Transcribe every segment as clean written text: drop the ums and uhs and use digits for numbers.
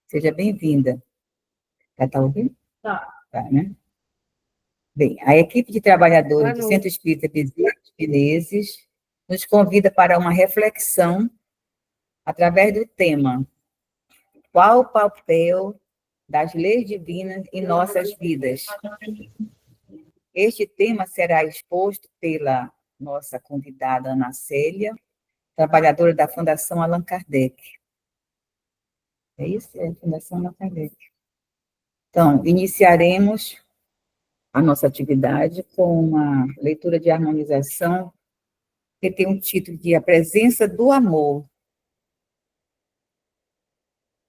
Seja bem-vinda. Já está ouvindo? Tá. Tá, né? Bem, a equipe de trabalhadores do Centro Espírita Bezerra de Menezes nos convida para uma reflexão através do tema: qual o papel das leis divinas em nossas vidas? Este tema será exposto pela nossa convidada Ana Célia, trabalhadora da Fundação Allan Kardec. É isso? É a Fundação Allan Kardec. Então, iniciaremos a nossa atividade com uma leitura de harmonização que tem um título de A Presença do Amor.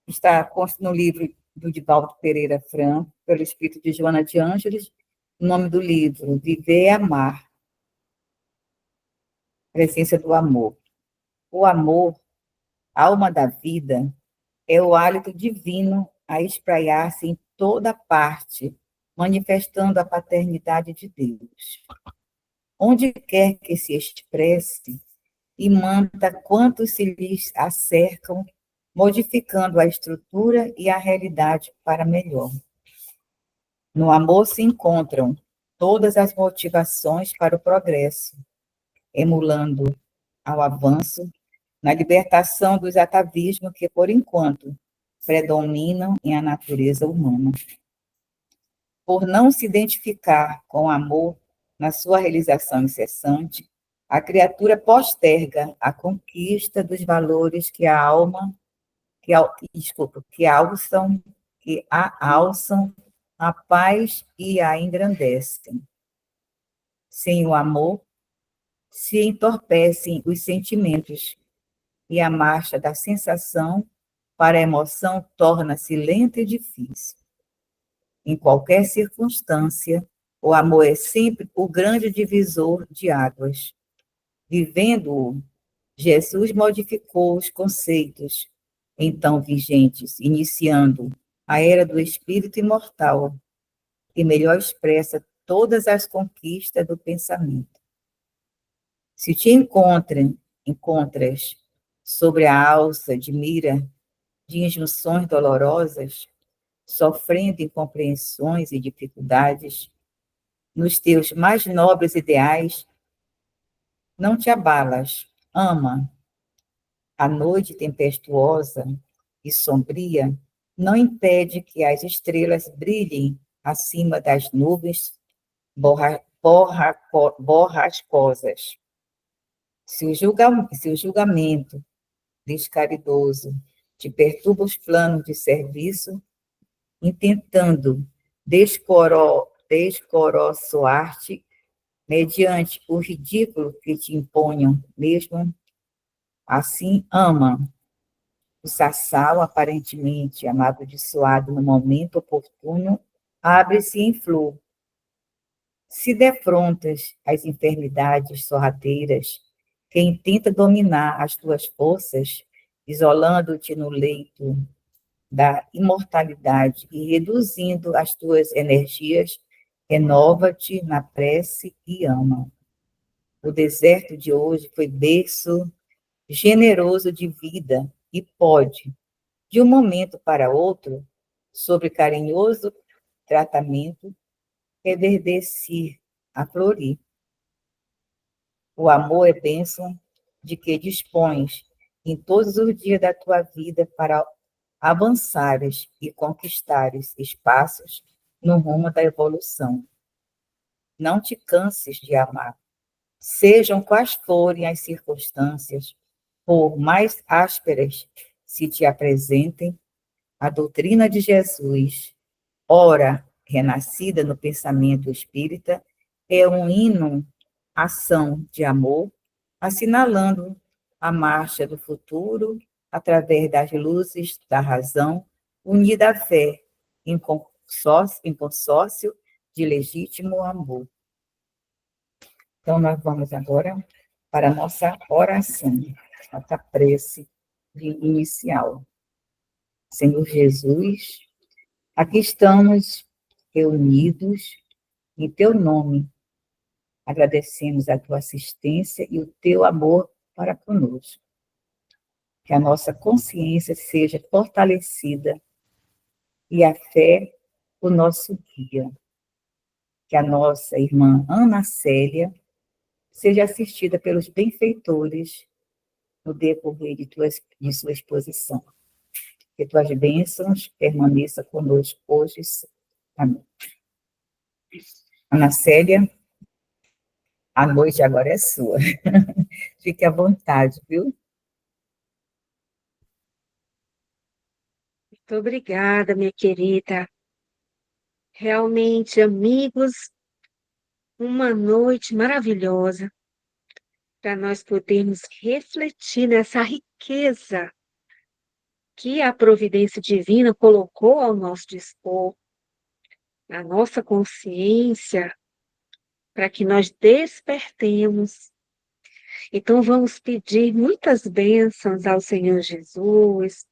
Está no livro do Divaldo Pereira Franco, pelo espírito de Joana de Ângeles. O nome do livro, Viver e Amar. Presença do Amor. O amor, alma da vida, é o hálito divino a espraiar-se em toda parte, manifestando a paternidade de Deus. Onde quer que se expresse, imanta quantos se lhes acercam, modificando a estrutura e a realidade para melhor. No amor se encontram todas as motivações para o progresso, emulando ao avanço na libertação dos atavismos que, por enquanto, predominam em a natureza humana. Por não se identificar com o amor na sua realização incessante, a criatura posterga a conquista dos valores que a alma, que a alçam a paz e a engrandecem. Sem o amor, se entorpecem os sentimentos, e a marcha da sensação para a emoção torna-se lenta e difícil. Em qualquer circunstância, o amor é sempre o grande divisor de águas. Vivendo-o, Jesus modificou os conceitos então vigentes, iniciando a era do espírito imortal, que melhor expressa todas as conquistas do pensamento. Se te encontras sobre a alça de mira de injunções dolorosas, sofrendo incompreensões e dificuldades, nos teus mais nobres ideais, não te abalas, ama. A noite tempestuosa e sombria não impede que as estrelas brilhem acima das nuvens borrascosas. Se o julgamento descaridoso te perturba os planos de serviço, intentando descoroçoar-te mediante o ridículo que te imponham mesmo, assim ama. O sassal, aparentemente amaldiçoado no momento oportuno, abre-se em flor. Se defrontas as enfermidades sorrateiras, quem tenta dominar as tuas forças, isolando-te no leito da imortalidade e reduzindo as tuas energias, renova-te na prece e ama. O deserto de hoje foi berço generoso de vida e pode, de um momento para outro, sob carinhoso tratamento, reverdecer a florir. O amor é bênção de que dispões em todos os dias da tua vida para avançares e conquistares espaços no rumo da evolução. Não te canses de amar. Sejam quais forem as circunstâncias, por mais ásperas se te apresentem, a doutrina de Jesus, ora renascida no pensamento espírita, é um hino, ação de amor, assinalando a marcha do futuro através das luzes da razão, unida à fé, em consórcio de legítimo amor. Então, nós vamos agora para a nossa oração, nossa prece inicial. Senhor Jesus, aqui estamos reunidos em teu nome. Agradecemos a tua assistência e o teu amor para conosco. Que a nossa consciência seja fortalecida e a fé o nosso guia. Que a nossa irmã Ana Célia seja assistida pelos benfeitores no decorrer de sua exposição. Que tuas bênçãos permaneçam conosco hoje. Amém. Ana Célia, a noite agora é sua. Fique à vontade, viu? Muito obrigada, minha querida. Realmente, amigos, uma noite maravilhosa para nós podermos refletir nessa riqueza que a providência divina colocou ao nosso dispor, na nossa consciência, para que nós despertemos. Então, vamos pedir muitas bênçãos ao Senhor Jesus,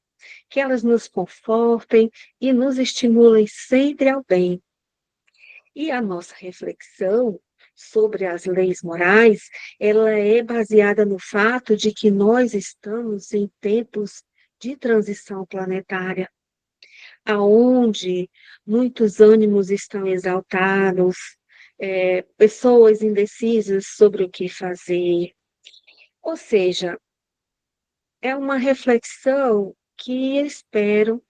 que elas nos confortem e nos estimulem sempre ao bem. E a nossa reflexão sobre as leis morais, ela é baseada no fato de que nós estamos em tempos de transição planetária, aonde muitos ânimos estão exaltados, pessoas indecisas sobre o que fazer. Ou seja, é uma reflexão que espero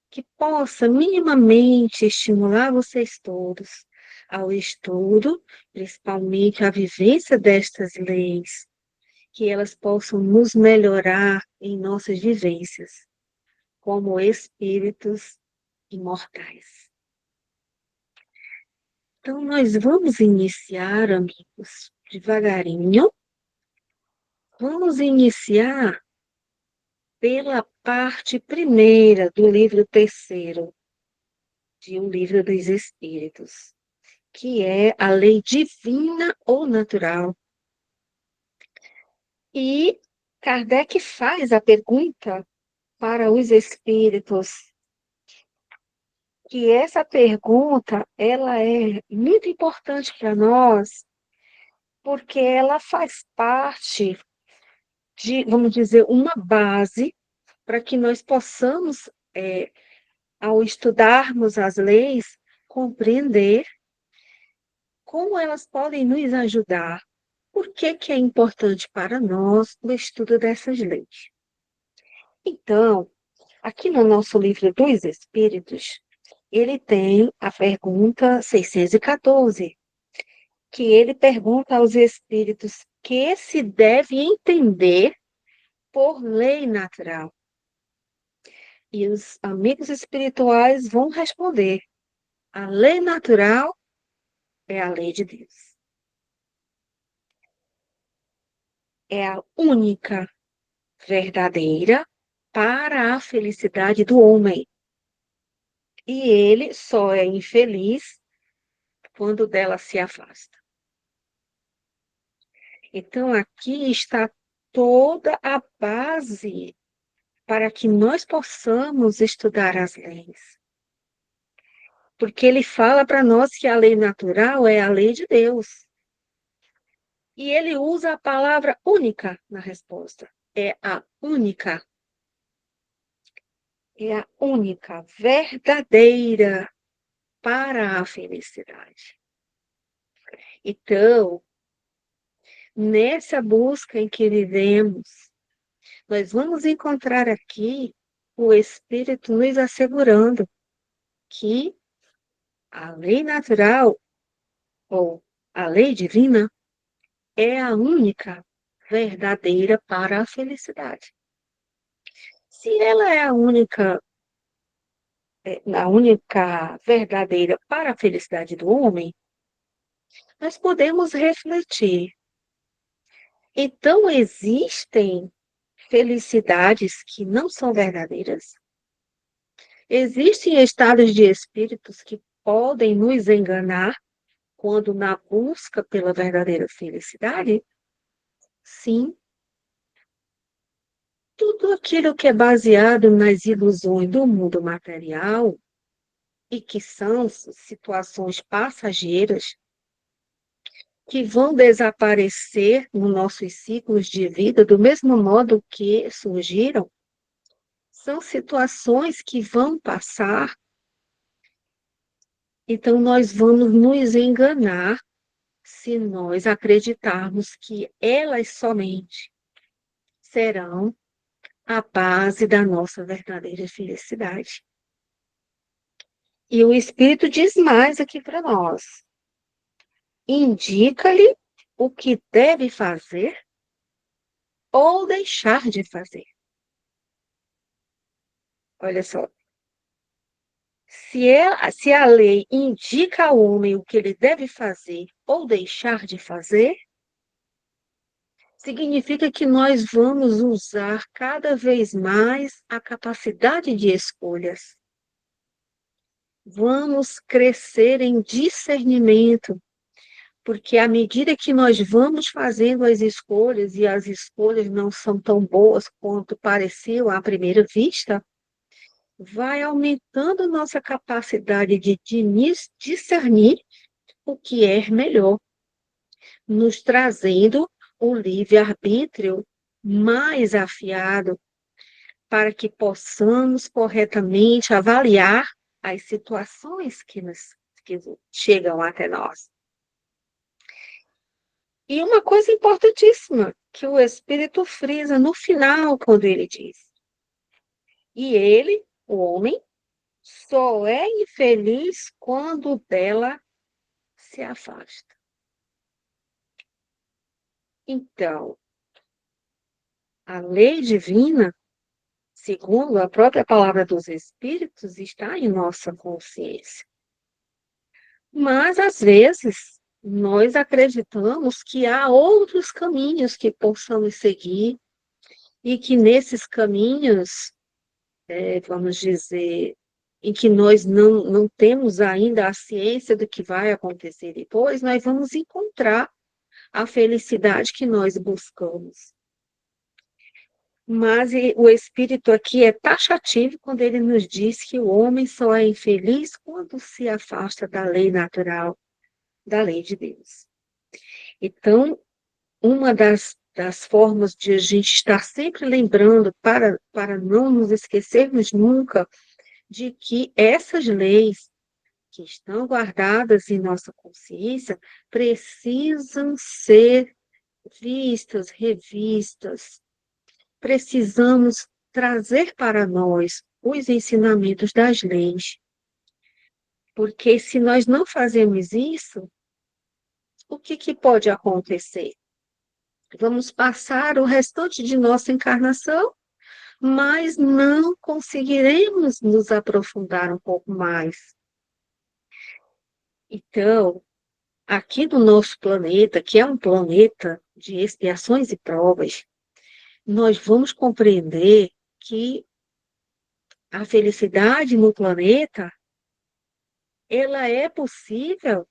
que possa minimamente estimular vocês todos ao estudo, principalmente à vivência destas leis, que elas possam nos melhorar em nossas vivências, como espíritos imortais. Então, nós vamos iniciar, amigos, devagarinho. Vamos iniciar pela parte primeira do livro terceiro, de O Livro dos Espíritos, que é a lei divina ou natural. E Kardec faz a pergunta para os espíritos, que essa pergunta ela é muito importante para nós, porque ela faz parte de, vamos dizer, uma base para que nós possamos, ao estudarmos as leis, compreender como elas podem nos ajudar. Por que que é importante para nós o estudo dessas leis? Então, aqui no nosso livro dos Espíritos, ele tem a pergunta 614, que ele pergunta aos espíritos que se deve entender por lei natural. E os amigos espirituais vão responder: a lei natural é a lei de Deus. É a única verdadeira para a felicidade do homem. E ele só é infeliz quando dela se afasta. Então, aqui está toda a base para que nós possamos estudar as leis. Porque ele fala para nós que a lei natural é a lei de Deus. E ele usa a palavra única na resposta. É a única. É a única, verdadeira para a felicidade. Então, nessa busca em que vivemos, nós vamos encontrar aqui o Espírito nos assegurando que a lei natural, ou a lei divina, é a única verdadeira para a felicidade. Se ela é a única verdadeira para a felicidade do homem, nós podemos refletir. Então, existem felicidades que não são verdadeiras. Existem estados de espíritos que podem nos enganar quando na busca pela verdadeira felicidade? Sim. Tudo aquilo que é baseado nas ilusões do mundo material e que são situações passageiras que vão desaparecer nos nossos ciclos de vida do mesmo modo que surgiram, são situações que vão passar Então, nós vamos nos enganar se nós acreditarmos que elas somente serão a base da nossa verdadeira felicidade. E o Espírito diz mais aqui para nós: indica-lhe o que deve fazer ou deixar de fazer. Olha só, se a lei indica ao homem o que ele deve fazer ou deixar de fazer, significa que nós vamos usar cada vez mais a capacidade de escolhas. Vamos crescer em discernimento, porque à medida que nós vamos fazendo as escolhas, e as escolhas não são tão boas quanto pareciam à primeira vista, vai aumentando nossa capacidade de discernir o que é melhor, nos trazendo o livre-arbítrio mais afiado, para que possamos corretamente avaliar as situações que chegam até nós. E uma coisa importantíssima que o Espírito frisa no final, quando ele diz: e ele, o homem, só é infeliz quando dela se afasta. Então, a lei divina, segundo a própria palavra dos Espíritos, está em nossa consciência. Mas, às vezes, nós acreditamos que há outros caminhos que possamos seguir e que nesses caminhos, vamos dizer, em que nós não temos ainda a ciência do que vai acontecer depois, nós vamos encontrar a felicidade que nós buscamos. Mas o Espírito aqui é taxativo quando ele nos diz que o homem só é infeliz quando se afasta da lei natural, da lei de Deus. Então, uma das formas de a gente estar sempre lembrando, para não nos esquecermos nunca, de que essas leis que estão guardadas em nossa consciência precisam ser vistas, revistas. Precisamos trazer para nós os ensinamentos das leis, porque se nós não fazemos isso, o que pode acontecer? Vamos passar o restante de nossa encarnação, mas não conseguiremos nos aprofundar um pouco mais. Então, aqui no nosso planeta, que é um planeta de expiações e provas, nós vamos compreender que a felicidade no planeta, ela é possível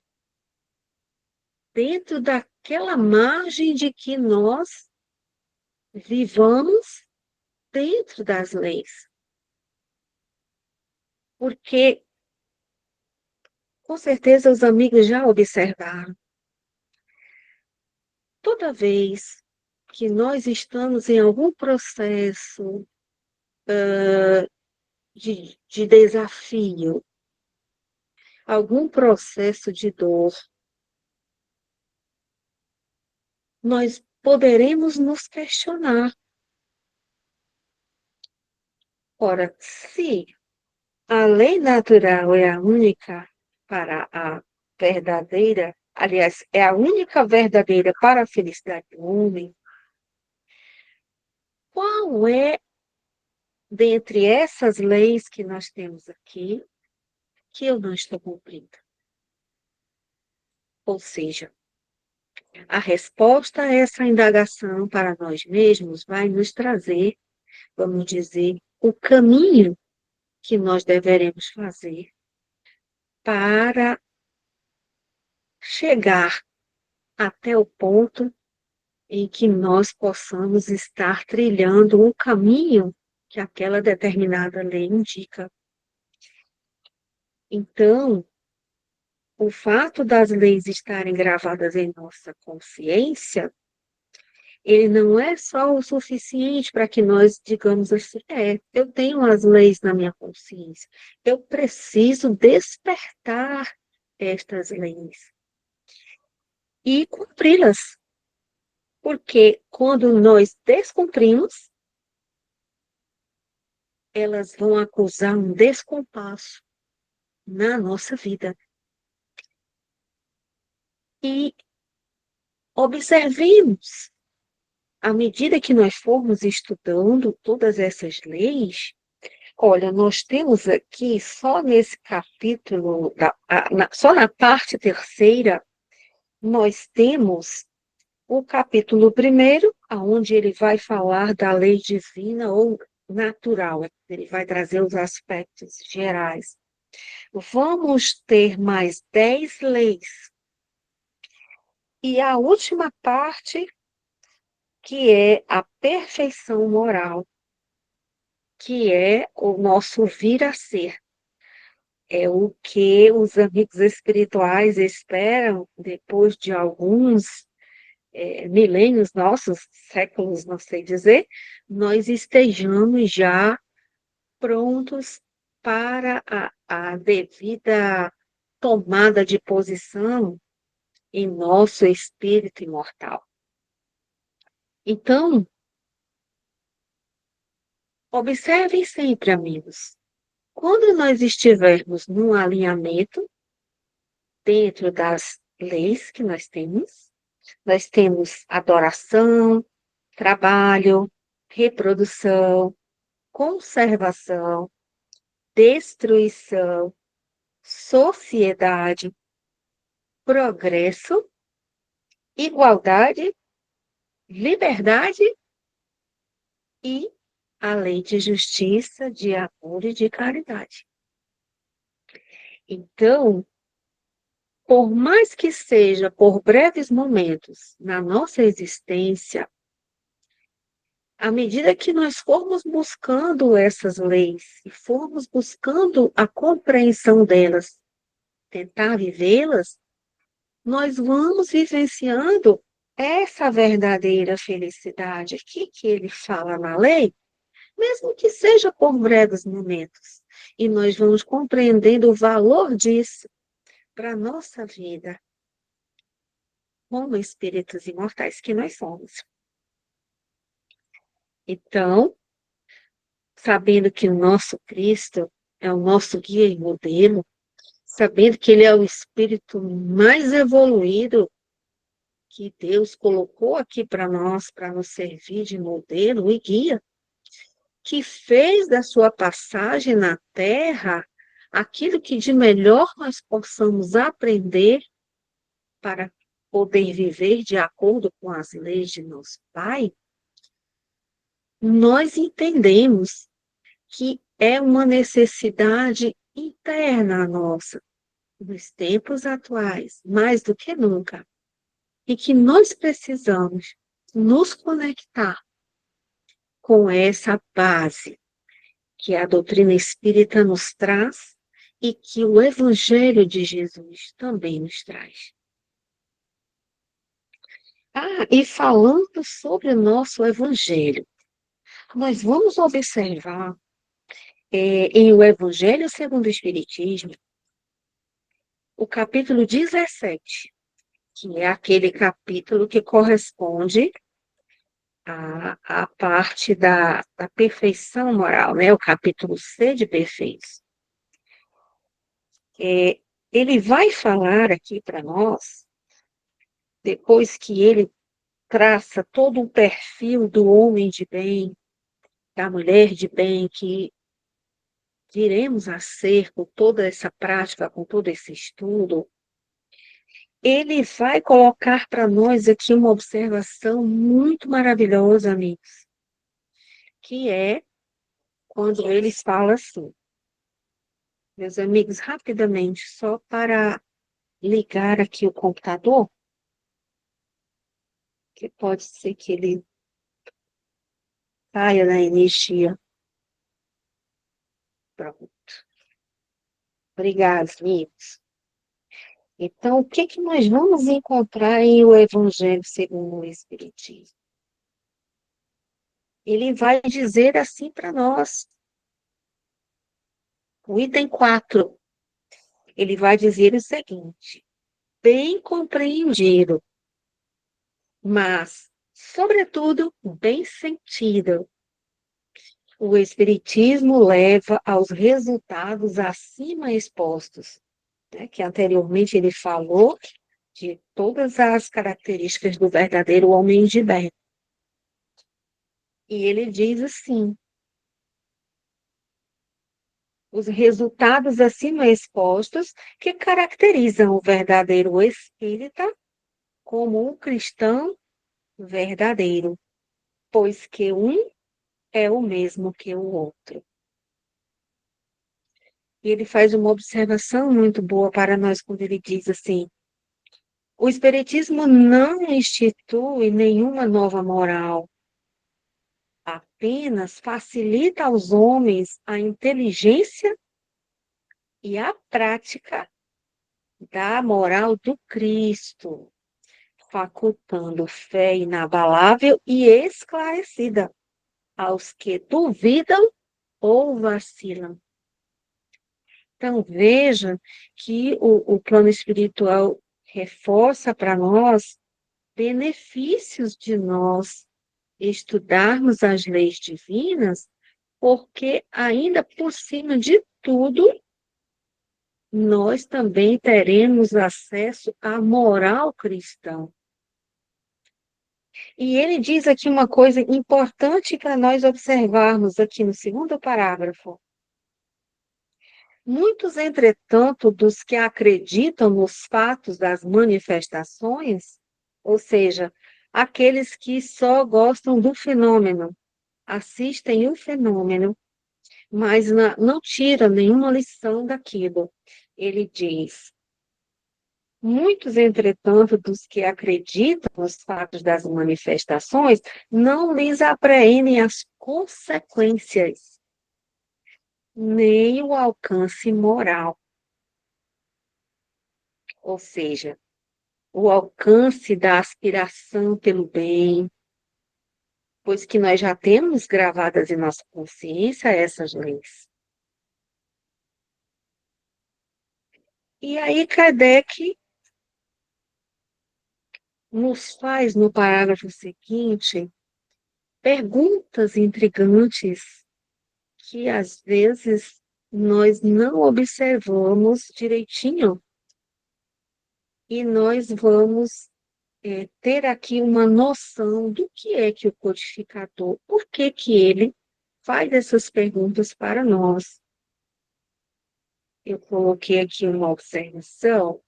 dentro daquela margem de que nós vivamos dentro das leis. Porque, com certeza, os amigos já observaram, toda vez que nós estamos em algum processo de desafio, algum processo de dor, nós poderemos nos questionar. Ora, se a lei natural é a única para a verdadeira, aliás, é a única verdadeira para a felicidade do homem, qual é, dentre essas leis que nós temos aqui, que eu não estou cumprindo? Ou seja, a resposta a essa indagação para nós mesmos vai nos trazer, vamos dizer, o caminho que nós deveremos fazer para chegar até o ponto em que nós possamos estar trilhando o caminho que aquela determinada lei indica. Então, o fato das leis estarem gravadas em nossa consciência, ele não é só o suficiente para que nós digamos assim, eu tenho as leis na minha consciência, eu preciso despertar estas leis e cumpri-las, porque quando nós descumprimos, elas vão acusar um descompasso na nossa vida. E observemos, à medida que nós formos estudando todas essas leis, olha, nós temos aqui, só nesse capítulo, só na parte terceira, nós temos o capítulo primeiro, onde ele vai falar da lei divina ou natural, ele vai trazer os aspectos gerais. Vamos ter mais 10 leis. E a última parte, que é a perfeição moral, que é o nosso vir a ser. É o que os amigos espirituais esperam depois de alguns milênios nossos, séculos, não sei dizer, nós estejamos já prontos para a devida tomada de posição em nosso espírito imortal. Então, observem sempre, amigos, quando nós estivermos num alinhamento dentro das leis que nós temos adoração, trabalho, reprodução, conservação, destruição, sociedade, progresso, igualdade, liberdade e a lei de justiça, de amor e de caridade. Então, por mais que seja por breves momentos na nossa existência, à medida que nós formos buscando essas leis e formos buscando a compreensão delas, tentar vivê-las, nós vamos vivenciando essa verdadeira felicidade aqui que ele fala na lei, mesmo que seja por breves momentos. E nós vamos compreendendo o valor disso para a nossa vida, como espíritos imortais que nós somos. Então, sabendo que o nosso Cristo é o nosso guia e modelo, sabendo que ele é o espírito mais evoluído que Deus colocou aqui para nós, para nos servir de modelo e guia, que fez da sua passagem na Terra aquilo que de melhor nós possamos aprender para poder viver de acordo com as leis de nosso Pai, nós entendemos que é uma necessidade interna nossa, nos tempos atuais, mais do que nunca, e que nós precisamos nos conectar com essa base que a doutrina espírita nos traz e que o Evangelho de Jesus também nos traz. E falando sobre o nosso Evangelho, nós vamos observar em o Evangelho segundo o Espiritismo, o capítulo 17, que é aquele capítulo que corresponde à parte da perfeição moral, né? O capítulo C de perfeitos. Ele vai falar aqui para nós, depois que ele traça todo um perfil do homem de bem, da mulher de bem, que viremos a ser com toda essa prática, com todo esse estudo, ele vai colocar para nós aqui uma observação muito maravilhosa, amigos, que é quando eles falam assim, meus amigos, rapidamente, só para ligar aqui o computador, que pode ser que ele caia na energia. Pronto. Obrigada, amigos. Então, o que que nós vamos encontrar em o Evangelho segundo o Espiritismo? Ele vai dizer assim para nós, o item 4, Ele vai dizer o seguinte: bem compreendido, mas, sobretudo, bem sentido. O Espiritismo leva aos resultados acima expostos, né, que anteriormente ele falou de todas as características do verdadeiro homem de bem. E ele diz assim: os resultados acima expostos que caracterizam o verdadeiro espírita como um cristão verdadeiro, pois que um é o mesmo que o outro. E ele faz uma observação muito boa para nós quando ele diz assim: o Espiritismo não institui nenhuma nova moral, apenas facilita aos homens a inteligência e a prática da moral do Cristo, facultando fé inabalável e esclarecida aos que duvidam ou vacilam. Então, veja que o plano espiritual reforça para nós benefícios de nós estudarmos as leis divinas, porque ainda por cima de tudo, nós também teremos acesso à moral cristã. E ele diz aqui uma coisa importante para nós observarmos aqui no segundo parágrafo. Muitos, entretanto, dos que acreditam nos fatos das manifestações, ou seja, aqueles que só gostam do fenômeno, assistem o fenômeno, mas não tiram nenhuma lição daquilo. Ele diz: muitos, entretanto, dos que acreditam nos fatos das manifestações, não lhes apreendem as consequências, nem o alcance moral. Ou seja, o alcance da aspiração pelo bem, pois que nós já temos gravadas em nossa consciência essas leis. E aí Kardec nos faz, no parágrafo seguinte, perguntas intrigantes que, às vezes, nós não observamos direitinho e nós vamos ter aqui uma noção do que é que o codificador, por que que ele faz essas perguntas para nós. Eu coloquei aqui uma observação.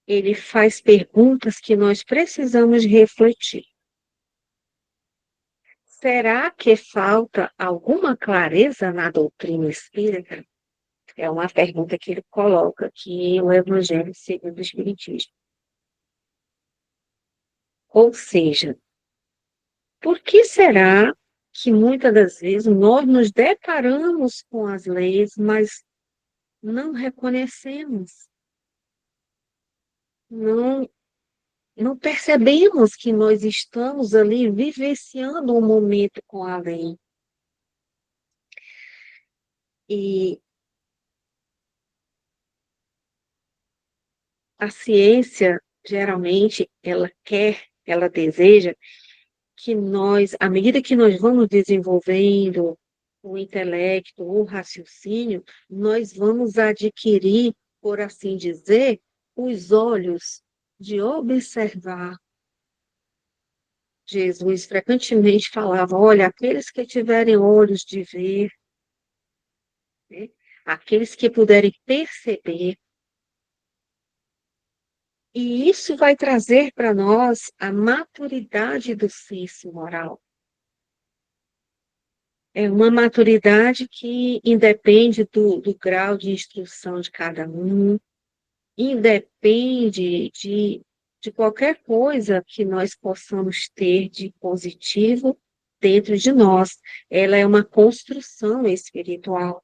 Ele faz perguntas que nós precisamos refletir. Será que falta alguma clareza na doutrina espírita? É uma pergunta que ele coloca aqui no Evangelho segundo o Espiritismo. Ou seja, por que será que muitas das vezes nós nos deparamos com as leis, mas não reconhecemos, não, não percebemos que nós estamos ali vivenciando um momento com a lei? E a ciência, geralmente, ela deseja que nós, à medida que nós vamos desenvolvendo o intelecto, o raciocínio, nós vamos adquirir, por assim dizer, os olhos de observar. Jesus frequentemente falava: olha, aqueles que tiverem olhos de ver, né? Aqueles que puderem perceber. E isso vai trazer para nós a maturidade do senso moral. É uma maturidade que independe do grau de instrução de cada um, independe de qualquer coisa que nós possamos ter de positivo dentro de nós. Ela é uma construção espiritual.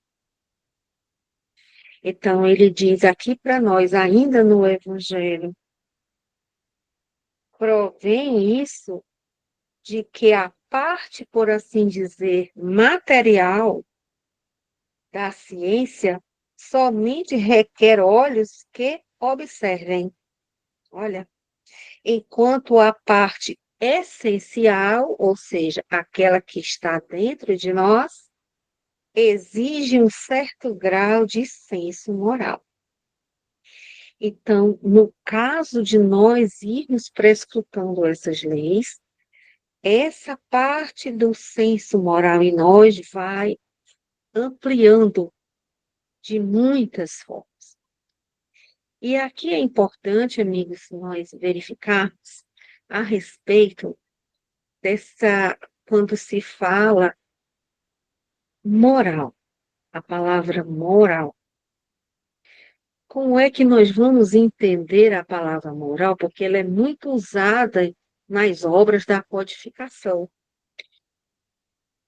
Então, ele diz aqui para nós, ainda no Evangelho, provém isso de que a parte, por assim dizer, material da ciência somente requer olhos que observem. Olha, enquanto a parte essencial, ou seja, aquela que está dentro de nós, exige um certo grau de senso moral. Então, no caso de nós irmos prescrutando essas leis, essa parte do senso moral em nós vai ampliando de muitas formas. E aqui é importante, amigos, nós verificarmos a respeito dessa, quando se fala moral, a palavra moral. Como é que nós vamos entender a palavra moral? Porque ela é muito usada nas obras da codificação.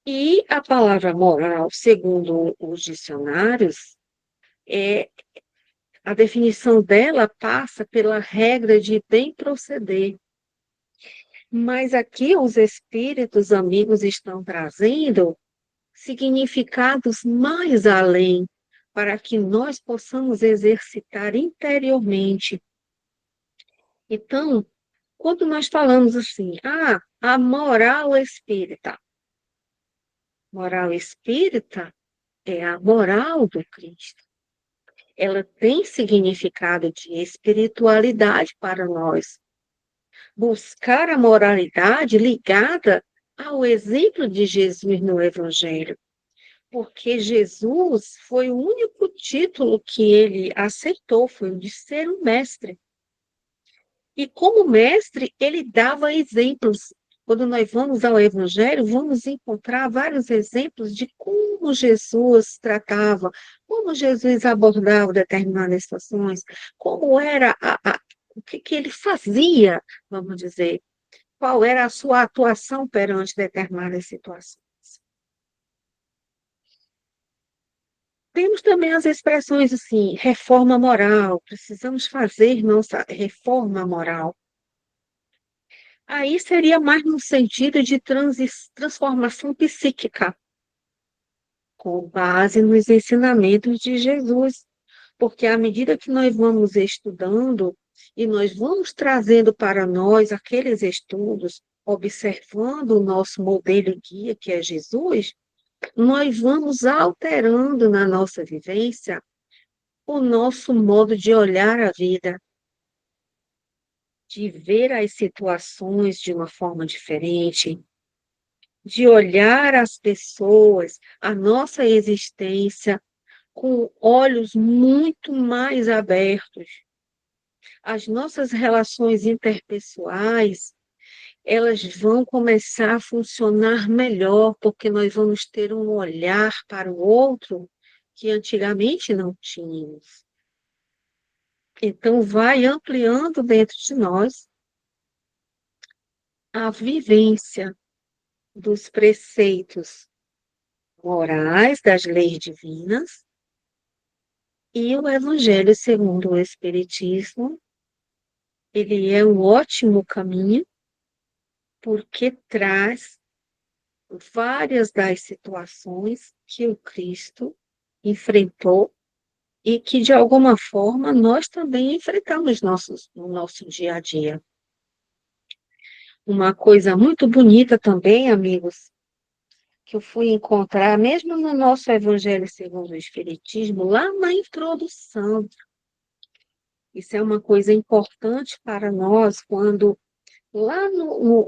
E a palavra moral, segundo os dicionários, a definição dela passa pela regra de bem proceder. Mas aqui os espíritos amigos estão trazendo significados mais além, para que nós possamos exercitar interiormente. Então, quando nós falamos assim, a moral espírita é a moral do Cristo. Ela tem significado de espiritualidade para nós. Buscar a moralidade ligada ao exemplo de Jesus no Evangelho, porque Jesus foi o único título que ele aceitou, foi o de ser um mestre. E como mestre, ele dava exemplos. Quando nós vamos ao Evangelho, vamos encontrar vários exemplos de como Jesus tratava, como Jesus abordava determinadas situações, como era o que ele fazia, vamos dizer, qual era a sua atuação perante determinadas situações. Temos também as expressões assim, reforma moral, precisamos fazer nossa reforma moral. Aí seria mais no sentido de transformação psíquica, com base nos ensinamentos de Jesus. Porque à medida que nós vamos estudando e nós vamos trazendo para nós aqueles estudos, observando o nosso modelo e guia, que é Jesus, nós vamos alterando na nossa vivência o nosso modo de olhar a vida, de ver as situações de uma forma diferente, de olhar as pessoas, a nossa existência, com olhos muito mais abertos. As nossas relações interpessoais, elas vão começar a funcionar melhor, porque nós vamos ter um olhar para o outro que antigamente não tínhamos. Então, vai ampliando dentro de nós a vivência dos preceitos morais, das leis divinas, e o Evangelho segundo o Espiritismo, ele é um ótimo caminho, porque traz várias das situações que o Cristo enfrentou e que, de alguma forma, nós também enfrentamos no nosso dia a dia. Uma coisa muito bonita também, amigos, que eu fui encontrar, mesmo no nosso Evangelho segundo o Espiritismo, lá na introdução. Isso é uma coisa importante para nós, quando,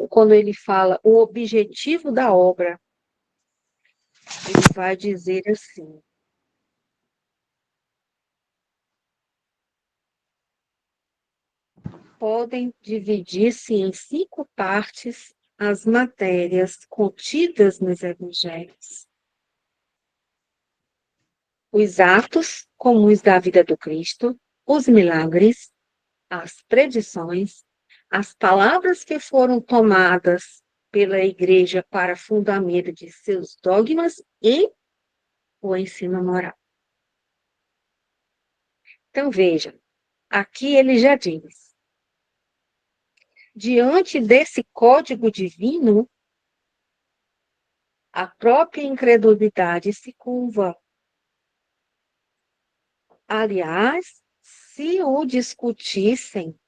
quando ele fala o objetivo da obra, ele vai dizer assim: podem dividir-se em 5 partes as matérias contidas nos evangelhos. Os atos comuns da vida do Cristo, os milagres, as predições, as palavras que foram tomadas pela igreja para fundamento de seus dogmas e o ensino moral. Então, veja, aqui ele já diz: Diante desse código divino, a própria incredulidade se curva. Aliás, se o discutissem,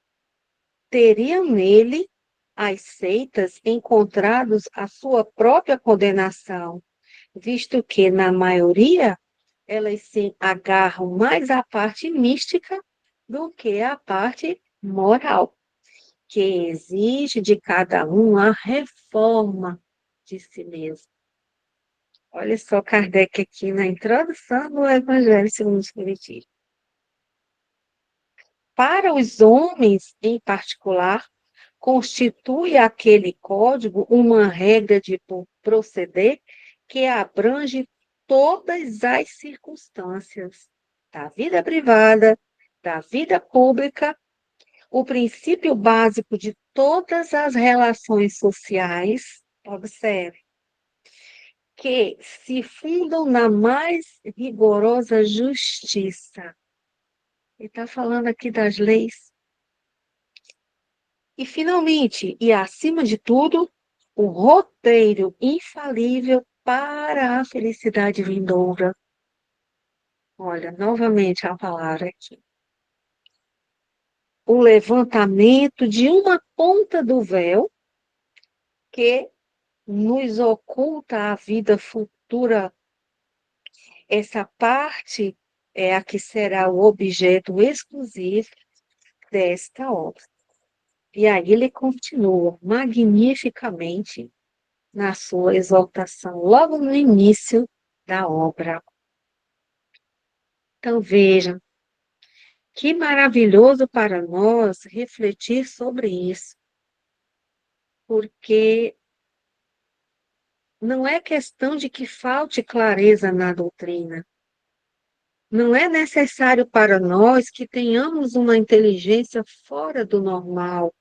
teriam nele as seitas encontrados a sua própria condenação, visto que, na maioria, elas se agarram mais à parte mística do que à parte moral, que exige de cada um a reforma de si mesmo. Olha só Kardec aqui na introdução do Evangelho segundo o Espiritismo. Para os homens, em particular, constitui aquele código uma regra de proceder que abrange todas as circunstâncias da vida privada, da vida pública, o princípio básico de todas as relações sociais, observe, que se fundam na mais rigorosa justiça. Ele está falando aqui das leis. E, finalmente, e acima de tudo, o roteiro infalível para a felicidade vindoura. Olha, novamente a palavra aqui. O levantamento de uma ponta do véu que nos oculta a vida futura. Essa parte é a que será o objeto exclusivo desta obra. E aí ele continua magnificamente na sua exaltação, logo no início da obra. Então, vejam, que maravilhoso para nós refletir sobre isso, porque não é questão de que falte clareza na doutrina. Não é necessário para nós que tenhamos uma inteligência fora do normal.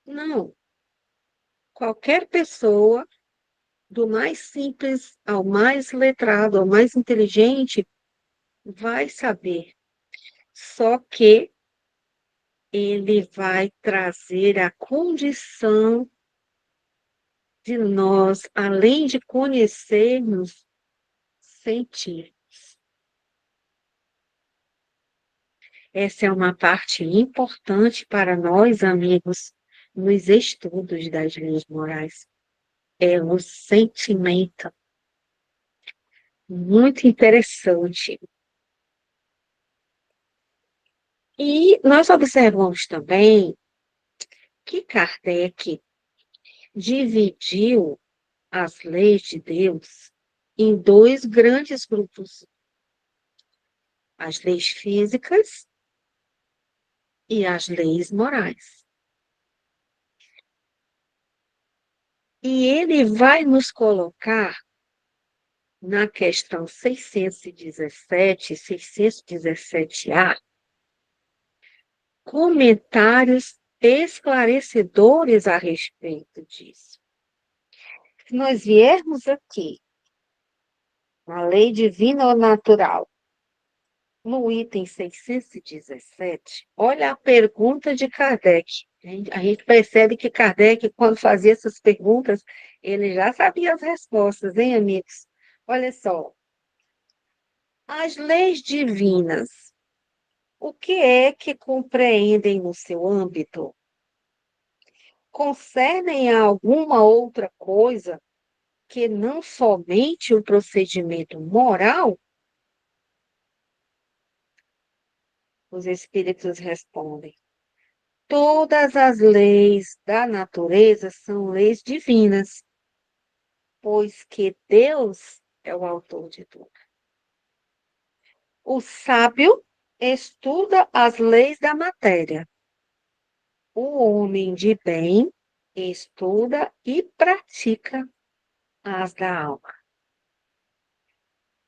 Não. Qualquer pessoa, do mais simples ao mais letrado, ao mais inteligente, vai saber. Só que ele vai trazer a condição de nós, além de conhecermos, sentir. Essa é uma parte importante para nós, amigos, nos estudos das leis morais. É o sentimento. Muito interessante. E nós observamos também que Kardec dividiu as leis de Deus em dois grandes grupos: as leis físicas e as leis morais. E ele vai nos colocar na questão 617, 617A, comentários esclarecedores a respeito disso. Se nós viermos aqui, na lei divina ou natural, no item 617, olha a pergunta de Kardec. A gente percebe que Kardec, quando fazia essas perguntas, ele já sabia as respostas, hein, amigos? Olha só. As leis divinas, o que é que compreendem no seu âmbito? Concernem a alguma outra coisa que não somente o procedimento moral? Os espíritos respondem: todas as leis da natureza são leis divinas, pois que Deus é o autor de tudo. O sábio estuda as leis da matéria. O homem de bem estuda e pratica as da alma.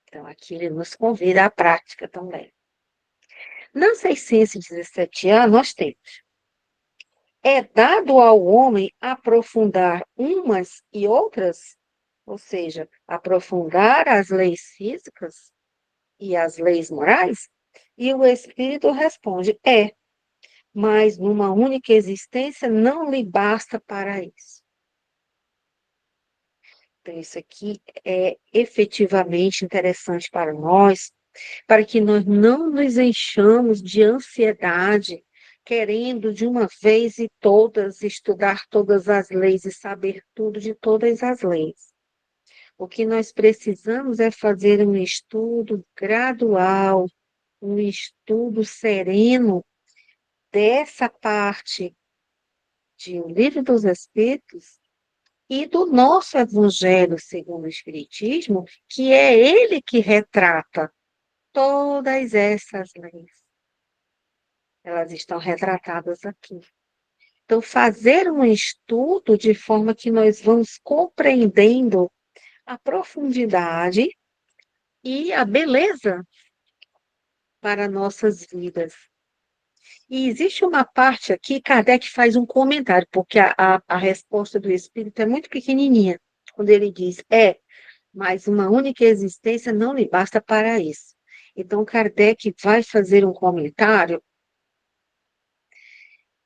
Então, aqui ele nos convida à prática também. Na 617A, nós temos: é dado ao homem aprofundar umas e outras, ou seja, aprofundar as leis físicas e as leis morais? E o Espírito responde: é, mas numa única existência não lhe basta para isso. Então, isso aqui é efetivamente interessante para nós, para que nós não nos enchamos de ansiedade, querendo de uma vez e todas estudar todas as leis e saber tudo de todas as leis. O que nós precisamos é fazer um estudo gradual, um estudo sereno dessa parte de O Livro dos Espíritos e do nosso Evangelho segundo o Espiritismo, que é ele que retrata todas essas leis. Elas estão retratadas aqui. Então, fazer um estudo de forma que nós vamos compreendendo a profundidade e a beleza para nossas vidas. E existe uma parte aqui, Kardec faz um comentário, porque a resposta do Espírito é muito pequenininha, quando ele diz, mas uma única existência não lhe basta para isso. Então, Kardec vai fazer um comentário,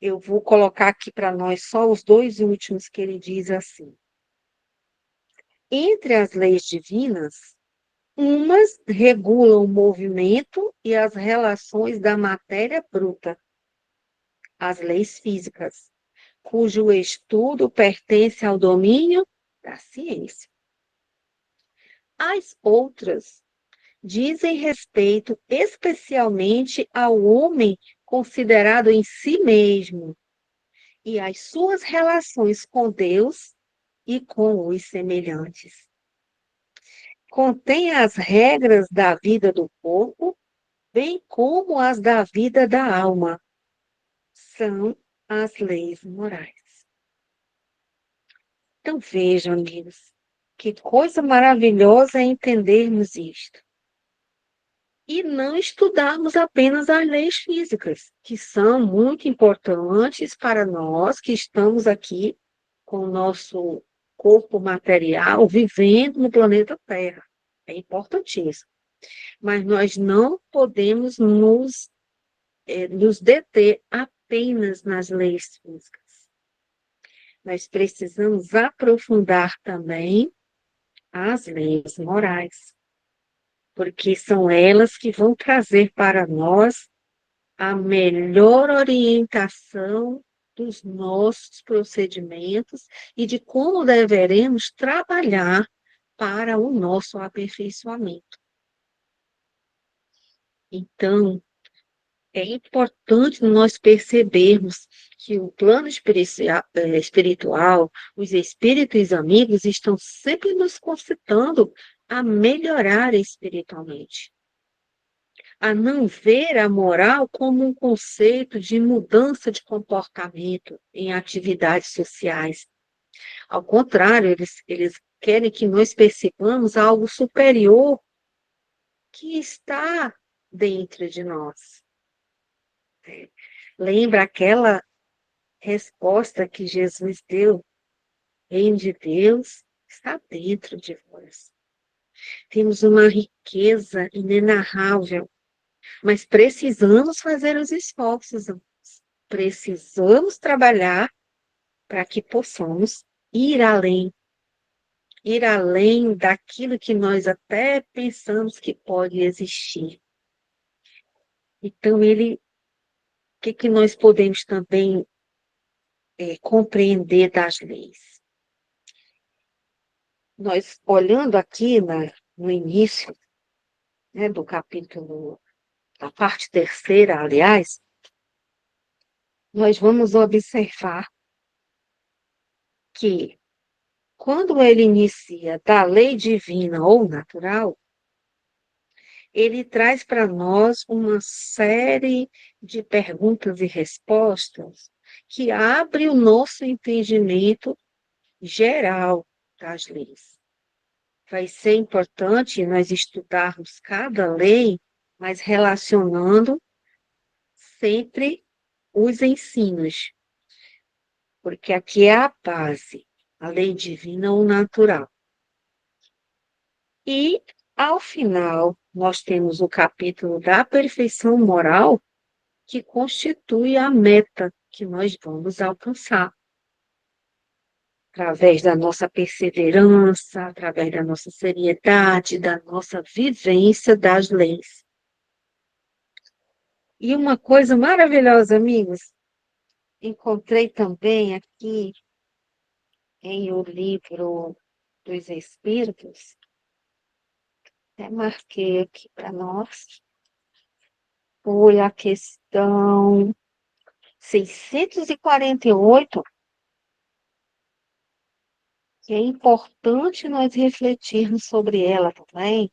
eu vou colocar aqui para nós só os dois últimos, que ele diz assim, entre as leis divinas, umas regulam o movimento e as relações da matéria bruta, as leis físicas, cujo estudo pertence ao domínio da ciência. As outras dizem respeito especialmente ao homem considerado em si mesmo e às suas relações com Deus e com os semelhantes. Contém as regras da vida do corpo, bem como as da vida da alma. São as leis morais. Então, vejam, amigos, que coisa maravilhosa é entendermos isto. E não estudarmos apenas as leis físicas, que são muito importantes para nós que estamos aqui com o nosso corpo material vivendo no planeta Terra. É importantíssimo. Mas nós não podemos nos deter apenas nas leis físicas. Nós precisamos aprofundar também as leis morais, porque são elas que vão trazer para nós a melhor orientação dos nossos procedimentos e de como deveremos trabalhar para o nosso aperfeiçoamento. Então, é importante nós percebermos que o plano espiritual, os espíritos amigos estão sempre nos concitando a melhorar espiritualmente, a não ver a moral como um conceito de mudança de comportamento em atividades sociais. Ao contrário, eles querem que nós percebamos algo superior que está dentro de nós. Lembra aquela resposta que Jesus deu? Reino de Deus está dentro de vós. Temos uma riqueza inenarrável, mas precisamos fazer os esforços. Precisamos trabalhar para que possamos ir além daquilo que nós até pensamos que pode existir. Então, o que nós podemos também compreender das leis? Nós, olhando aqui no início, né, do capítulo, da parte terceira, aliás, nós vamos observar que, quando ele inicia da lei divina ou natural, ele traz para nós uma série de perguntas e respostas que abre o nosso entendimento geral das leis. Vai ser importante nós estudarmos cada lei, mas relacionando sempre os ensinos, porque aqui é a base, a lei divina ou natural. E, ao final, nós temos o capítulo da perfeição moral, que constitui a meta que nós vamos alcançar, através da nossa perseverança, através da nossa seriedade, da nossa vivência das leis. E uma coisa maravilhosa, amigos, encontrei também aqui em O Livro dos Espíritos, até marquei aqui para nós, foi a questão 648, que é importante nós refletirmos sobre ela também,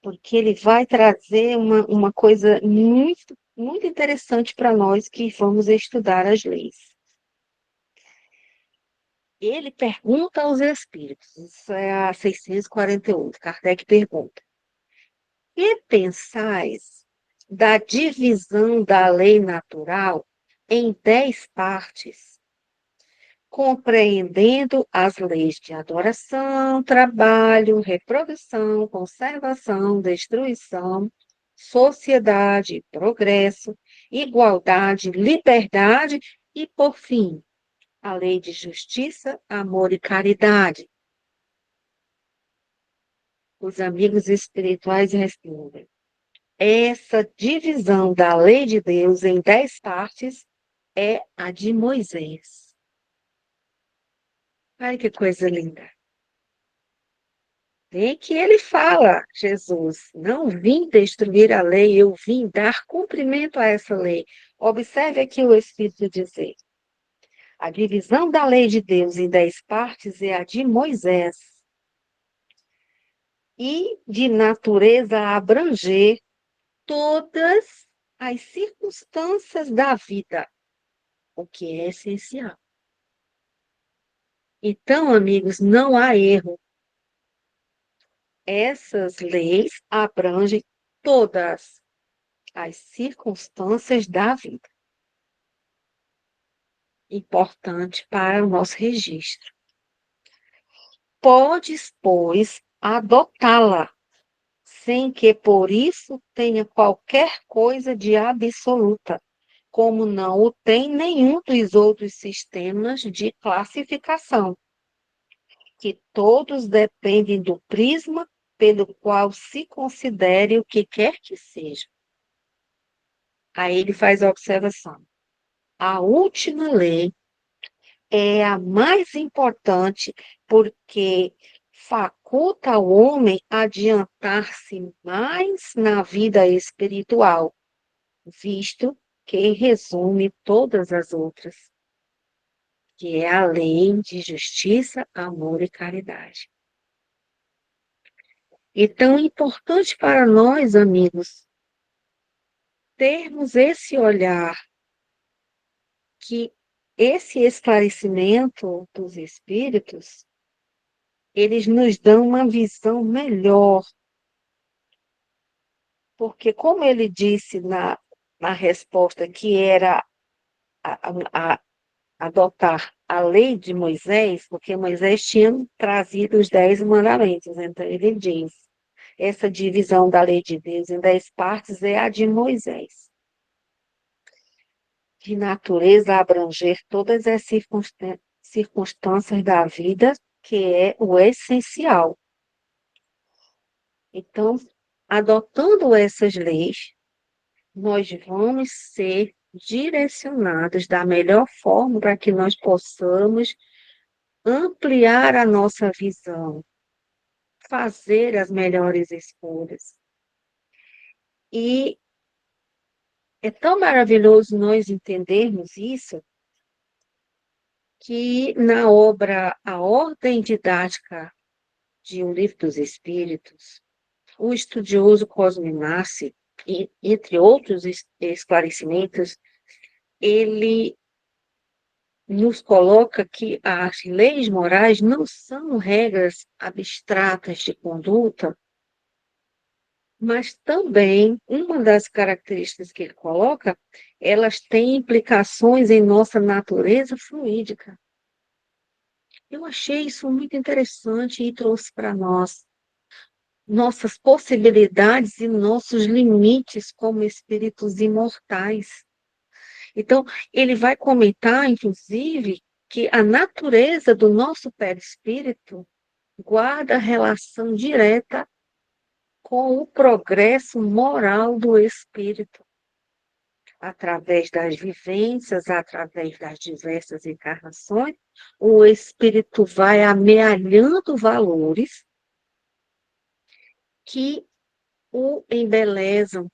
porque ele vai trazer uma coisa muito, muito interessante para nós que vamos estudar as leis. Ele pergunta aos espíritos, isso é a 648, Kardec pergunta: que pensais da divisão da lei natural em 10 partes, compreendendo as leis de adoração, trabalho, reprodução, conservação, destruição, sociedade, progresso, igualdade, liberdade e, por fim, a lei de justiça, amor e caridade? Os amigos espirituais respondem: essa divisão da lei de Deus em 10 partes é a de Moisés. Olha que coisa linda. Vem que ele fala, Jesus, não vim destruir a lei, eu vim dar cumprimento a essa lei. Observe aqui o Espírito dizer: a divisão da lei de Deus em 10 partes é a de Moisés, e de natureza a abranger todas as circunstâncias da vida, o que é essencial. Então, amigos, não há erro. Essas leis abrangem todas as circunstâncias da vida. Importante para o nosso registro. Podes, pois, adotá-la, sem que por isso tenha qualquer coisa de absoluta, como não o tem nenhum dos outros sistemas de classificação, que todos dependem do prisma pelo qual se considere o que quer que seja. Aí ele faz a observação: a última lei é a mais importante porque faculta ao homem adiantar-se mais na vida espiritual, visto que resume todas as outras, que é a lei de justiça, amor e caridade. E tão importante para nós, amigos, termos esse olhar, que esse esclarecimento dos espíritos, eles nos dão uma visão melhor, porque como ele disse na resposta que era a adotar a lei de Moisés, porque Moisés tinha trazido os 10 mandamentos, então ele diz, essa divisão da lei de Deus em 10 partes é a de Moisés, de natureza a abranger todas as circunstâncias da vida, que é o essencial. Então, adotando essas leis, nós vamos ser direcionados da melhor forma para que nós possamos ampliar a nossa visão, fazer as melhores escolhas. E é tão maravilhoso nós entendermos isso, que na obra A Ordem Didática de O Livro dos Espíritos, o estudioso Cosme Nassi, entre outros esclarecimentos, ele nos coloca que as leis morais não são regras abstratas de conduta, mas também uma das características que ele coloca, elas têm implicações em nossa natureza fluídica. Eu achei isso muito interessante e trouxe para nós. nossas possibilidades e nossos limites como espíritos imortais. Então, ele vai comentar, inclusive, que a natureza do nosso perispírito guarda relação direta com o progresso moral do espírito, através das vivências, através das diversas encarnações, o espírito vai amealhando valores que o embelezam,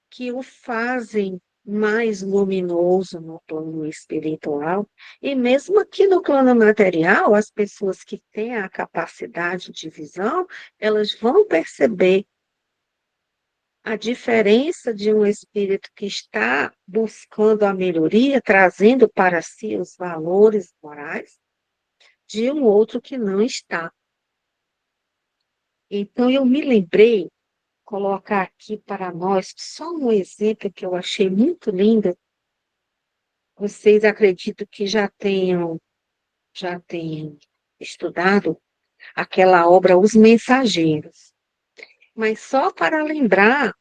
que o fazem mais luminoso no plano espiritual, e mesmo aqui no plano material, as pessoas que têm a capacidade de visão, elas vão perceber a diferença de um espírito que está buscando a melhoria, trazendo para si os valores morais, de um outro que não está. Então, eu me lembrei, colocar aqui para nós, só um exemplo que eu achei muito lindo. Vocês acreditam que já tenham estudado aquela obra Os Mensageiros. Mas só para lembrar,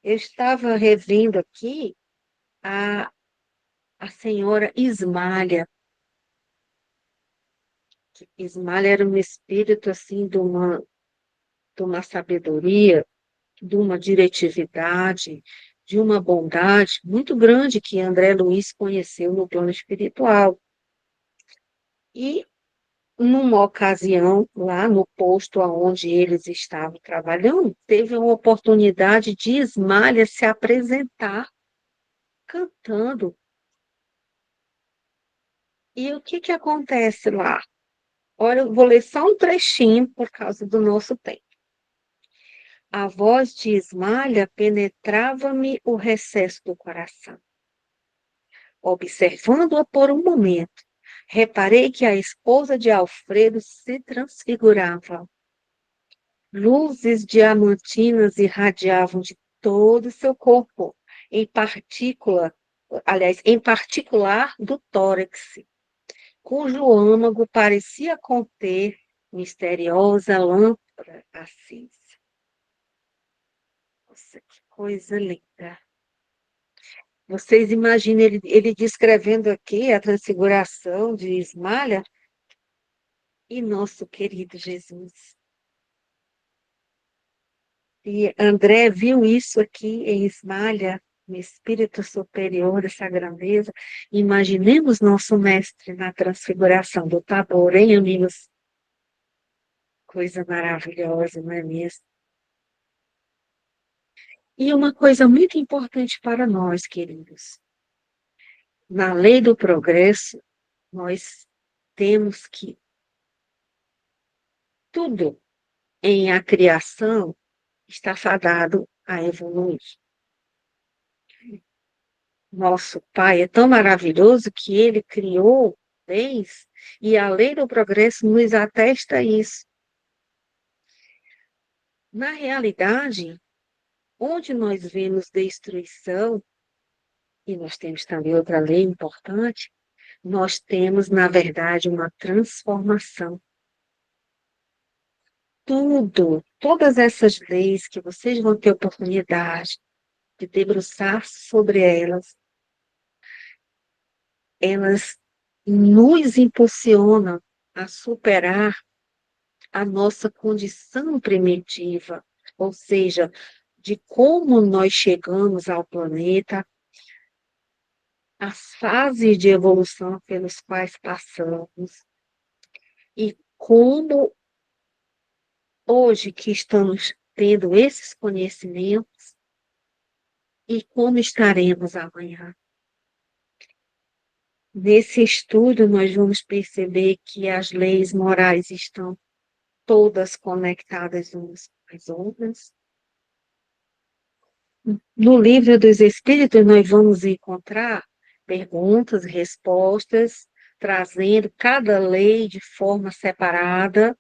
eu estava revendo aqui a, a senhora Ismália. Ismália era um espírito assim de uma sabedoria, de uma diretividade, de uma bondade muito grande que André Luiz conheceu no plano espiritual. E numa ocasião, lá no posto onde eles estavam trabalhando, teve uma oportunidade de Ismália se apresentar cantando. E o que acontece lá? Olha, eu vou ler só um trechinho por causa do nosso tempo. A voz de Ismália penetrava-me o recesso do coração. Observando-a por um momento, reparei que a esposa de Alfredo se transfigurava. Luzes diamantinas irradiavam de todo o seu corpo, em particular do tórax, cujo âmago parecia conter misteriosa lâmpada acesa. Nossa, que coisa linda! Vocês imaginem ele descrevendo aqui a transfiguração de Ismália e nosso querido Jesus. E André viu isso aqui em Ismália, no espírito superior, essa grandeza. Imaginemos nosso mestre na transfiguração do Tabor, hein, amigos? Coisa maravilhosa, não é mesmo? E uma coisa muito importante para nós, queridos. Na lei do progresso, nós temos que tudo em a criação está fadado a evoluir. Nosso Pai é tão maravilhoso que Ele criou leis e a lei do progresso nos atesta isso. Na realidade, onde nós vemos destruição, e nós temos também outra lei importante, nós temos, na verdade, uma transformação. Todas essas leis que vocês vão ter oportunidade de debruçar sobre elas nos impulsionam a superar a nossa condição primitiva, ou seja, de como nós chegamos ao planeta, as fases de evolução pelos quais passamos, e como hoje que estamos tendo esses conhecimentos, e como estaremos amanhã. Nesse estudo, nós vamos perceber que as leis morais estão todas conectadas umas com as outras. No livro dos Espíritos, nós vamos encontrar perguntas, respostas, trazendo cada lei de forma separada,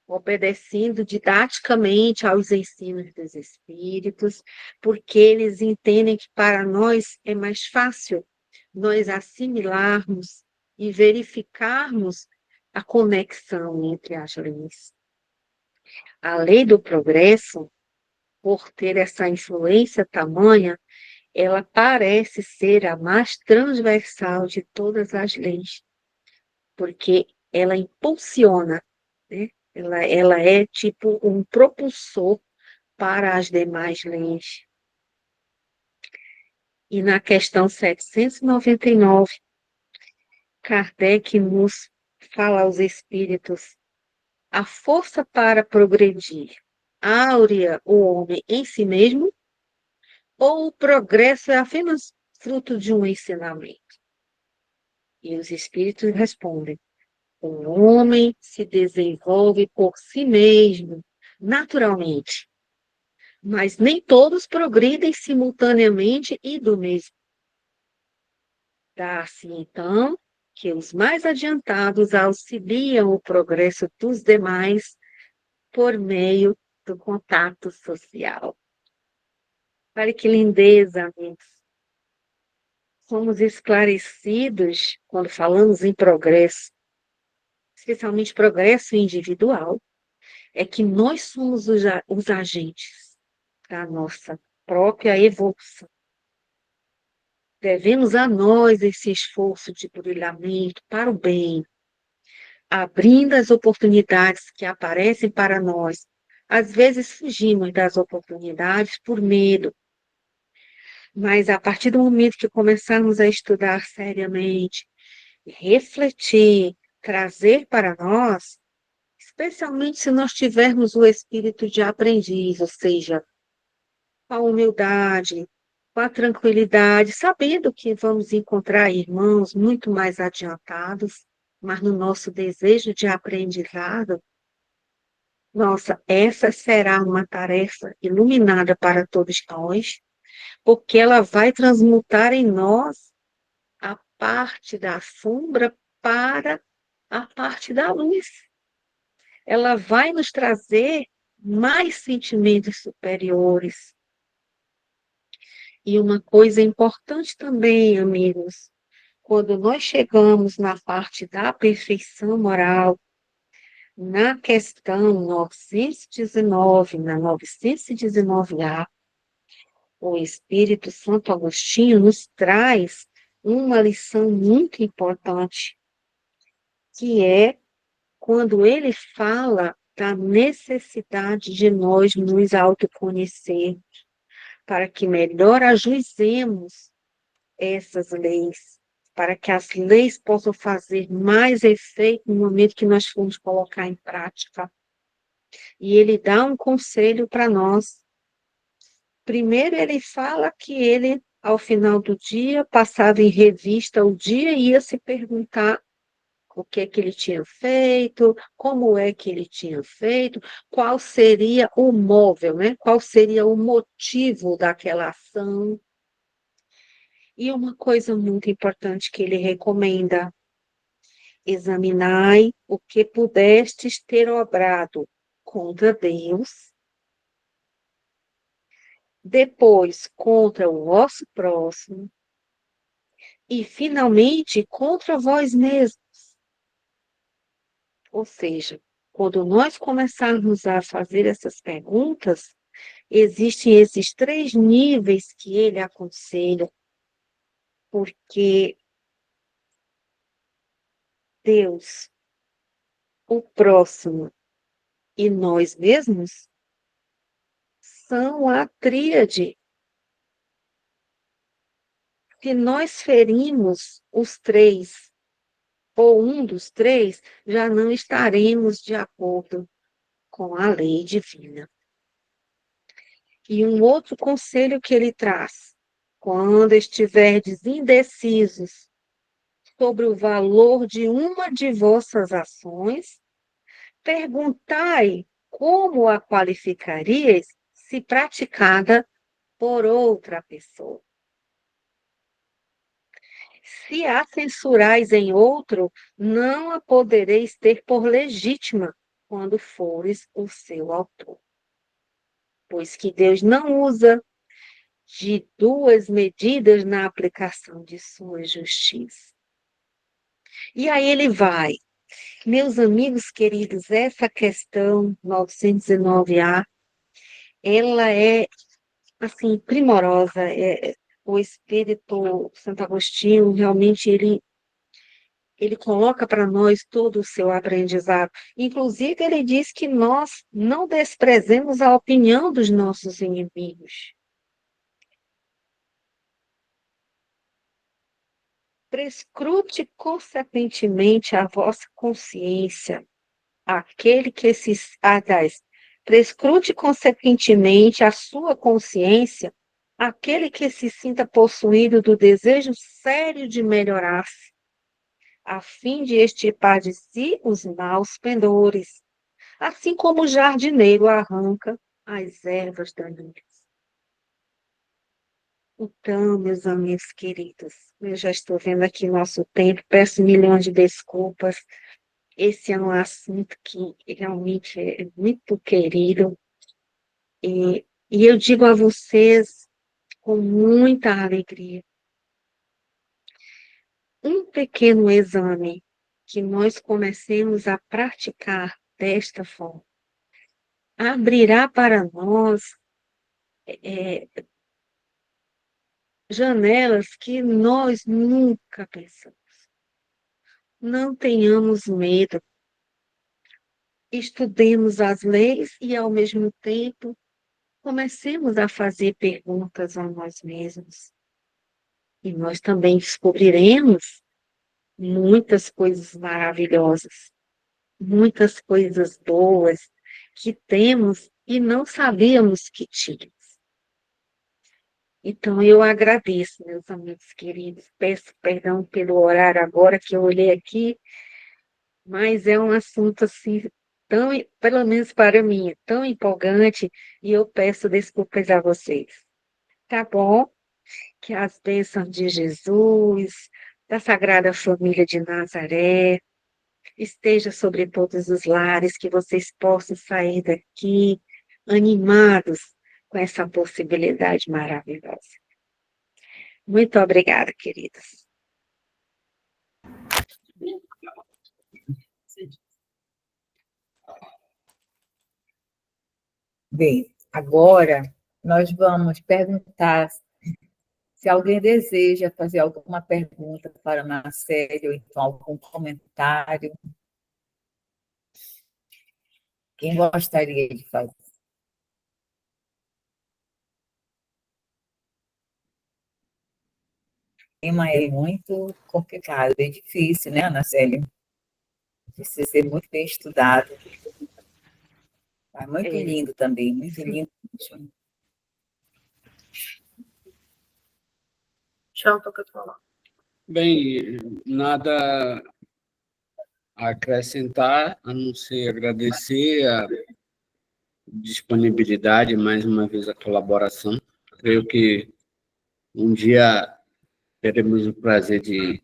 obedecendo didaticamente aos ensinos dos Espíritos, porque eles entendem que para nós é mais fácil nós assimilarmos e verificarmos a conexão entre as leis. A lei do progresso, por ter essa influência tamanha, ela parece ser a mais transversal de todas as leis, porque ela impulsiona, né? Ela é tipo um propulsor para as demais leis. E na questão 799, Kardec nos fala aos espíritos: a força para progredir áurea o homem em si mesmo, ou o progresso é apenas fruto de um ensinamento? E os espíritos respondem: o homem se desenvolve por si mesmo, naturalmente, mas nem todos progridem simultaneamente e do mesmo. Dá-se, então, que os mais adiantados auxiliam o progresso dos demais por meio do contato social. Olha que lindeza, amigos. Somos esclarecidos quando falamos em progresso, especialmente progresso individual, é que nós somos os agentes da nossa própria evolução. Devemos a nós esse esforço de brilhamento para o bem, abrindo as oportunidades que aparecem para nós. Às vezes fugimos das oportunidades por medo, mas a partir do momento que começarmos a estudar seriamente, refletir, trazer para nós, especialmente se nós tivermos o espírito de aprendiz, ou seja, com a humildade, com a tranquilidade, sabendo que vamos encontrar irmãos muito mais adiantados, mas no nosso desejo de aprendizado, nossa, essa será uma tarefa iluminada para todos nós, porque ela vai transmutar em nós a parte da sombra para a parte da luz. Ela vai nos trazer mais sentimentos superiores. E uma coisa importante também, amigos, quando nós chegamos na parte da perfeição moral, na questão 919, na 919A, o Espírito Santo Agostinho nos traz uma lição muito importante, que é quando ele fala da necessidade de nós nos autoconhecermos, para que melhor ajuizemos essas leis, para que as leis possam fazer mais efeito no momento que nós formos colocar em prática. E ele dá um conselho para nós. Primeiro, ele fala que ele, ao final do dia, passava em revista o dia e ia se perguntar o que é que ele tinha feito, como é que ele tinha feito, qual seria o móvel, né? Qual seria o motivo daquela ação. E uma coisa muito importante que ele recomenda: examinai o que pudestes ter obrado contra Deus, depois contra o vosso próximo e, finalmente, contra vós mesmos. Ou seja, quando nós começarmos a fazer essas perguntas, existem esses 3 níveis que ele aconselha, porque Deus, o próximo e nós mesmos são a tríade. Se nós ferimos os 3, ou um dos 3, já não estaremos de acordo com a lei divina. E um outro conselho que ele traz: quando estiverdes indecisos sobre o valor de uma de vossas ações, perguntai como a qualificaríeis se praticada por outra pessoa. Se a censurais em outro, não a podereis ter por legítima quando fores o seu autor. Pois que Deus não usa de 2 medidas na aplicação de sua justiça. E aí ele vai Meus amigos queridos, essa questão 919A, ela é, assim, primorosa. O Espírito Santo Agostinho, realmente, ele coloca para nós todo o seu aprendizado. Inclusive, ele diz que nós não desprezemos a opinião dos nossos inimigos. Prescrute consequentemente a vossa consciência, aquele que se... Aliás, prescrute consequentemente a sua consciência, aquele que se sinta possuído do desejo sério de melhorar-se, a fim de extirpar de si os maus pendores, assim como o jardineiro arranca as ervas daninhas. Então, meus amigos queridos, eu já estou vendo aqui nosso tempo, peço milhões de desculpas. Esse é um assunto que realmente é muito querido, e eu digo a vocês com muita alegria, um pequeno exame que nós comecemos a praticar desta forma, abrirá para nós é, janelas que nós nunca pensamos. Não tenhamos medo, estudemos as leis e, ao mesmo tempo, comecemos a fazer perguntas a nós mesmos. E nós também descobriremos muitas coisas maravilhosas, muitas coisas boas que temos e não sabíamos que tínhamos. Então, eu agradeço, meus amigos queridos. Peço perdão pelo horário agora que eu olhei aqui, mas é um assunto assim tão, pelo menos para mim, tão empolgante, e eu peço desculpas a vocês. Tá bom? Que as bênçãos de Jesus, da Sagrada Família de Nazaré, esteja sobre todos os lares, que vocês possam sair daqui animados com essa possibilidade maravilhosa. Muito obrigada, queridos. Bem, agora nós vamos perguntar se alguém deseja fazer alguma pergunta para a Marcele, ou então algum comentário. Quem gostaria de fazer? O tema é muito complicado, é difícil, né, Ana Célia? Precisa ser muito bem estudado. É muito lindo também, muito lindo. Tchau, toca falar. Bem, nada a acrescentar, a não ser agradecer a disponibilidade, mais uma vez a colaboração. Creio que um dia teremos o prazer de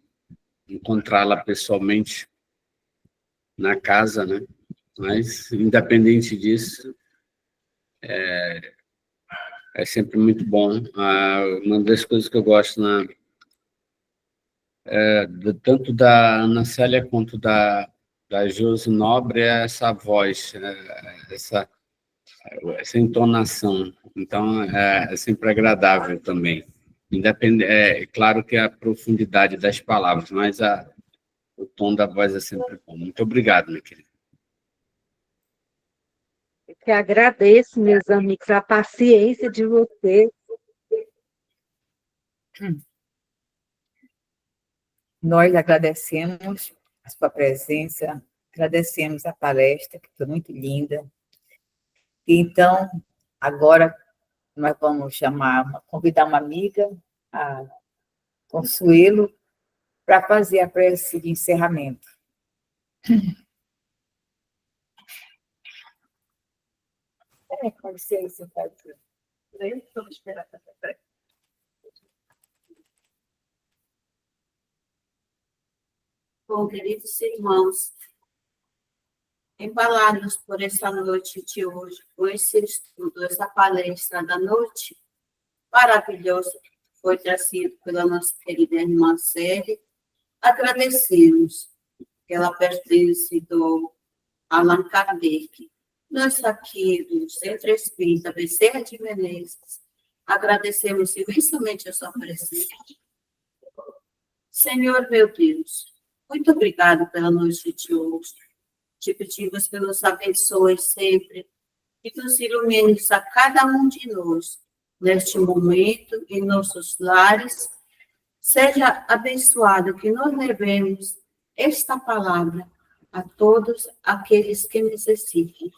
encontrá-la pessoalmente na casa, né? Mas, independente disso, é sempre muito bom. Uma das coisas que eu gosto tanto da Ana Célia quanto da Josi Nobre é essa voz, essa entonação. Então, é sempre agradável também. É claro que a profundidade das palavras, mas o tom da voz é sempre bom. Muito obrigado, minha querida. Eu que agradeço, meus amigos, a paciência de vocês. Nós agradecemos a sua presença, agradecemos a palestra, que foi muito linda. Então, agora nós vamos convidar uma amiga, a Consuelo, para fazer a prece de encerramento. Com licença, Fábio. Vamos esperar. Bom, queridos irmãos, embalados por essa noite de hoje, com esse estudo, essa palestra da noite maravilhosa que foi trazido pela nossa querida irmã Célia, agradecemos Ela pertence do Allan Kardec. Nós aqui do Centro Espírita Bezerra de Menezes, agradecemos imensamente a sua presença. Senhor meu Deus, muito obrigado pela noite de hoje. Te pedimos que nos abençoe sempre e nos ilumine a cada um de nós, neste momento, em nossos lares. Seja abençoado que nós levemos esta palavra a todos aqueles que necessitam.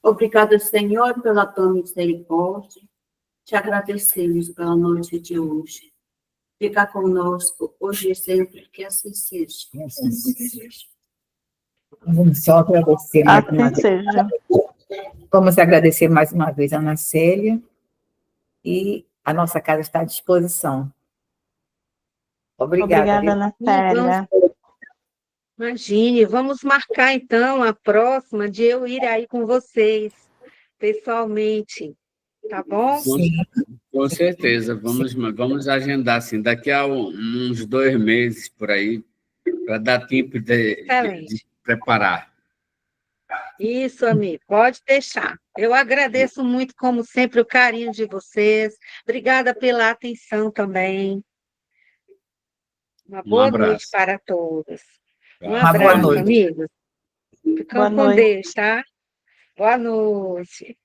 Obrigado, Senhor, pela tua misericórdia. Te agradecemos pela noite de hoje. Fica conosco hoje e sempre, que assim seja. Que assim seja. Vamos só agradecer mais uma Assim vez. seja. Vamos agradecer mais uma vez a Ana Célia e a nossa casa está à disposição. Obrigada. Obrigada, Ana Célia. Imagine, vamos marcar então a próxima de eu ir aí com vocês, pessoalmente, tá bom? Sim. Com certeza, vamos agendar, assim, daqui a uns 2 meses, por aí, para dar tempo de preparar. Isso, amigo, pode deixar. Eu agradeço muito, como sempre, o carinho de vocês. Obrigada pela atenção também. Uma boa noite para todos. Um Uma boa abraço, noite. amigos. Ficam Boa com noite. Deus, tá? Boa noite.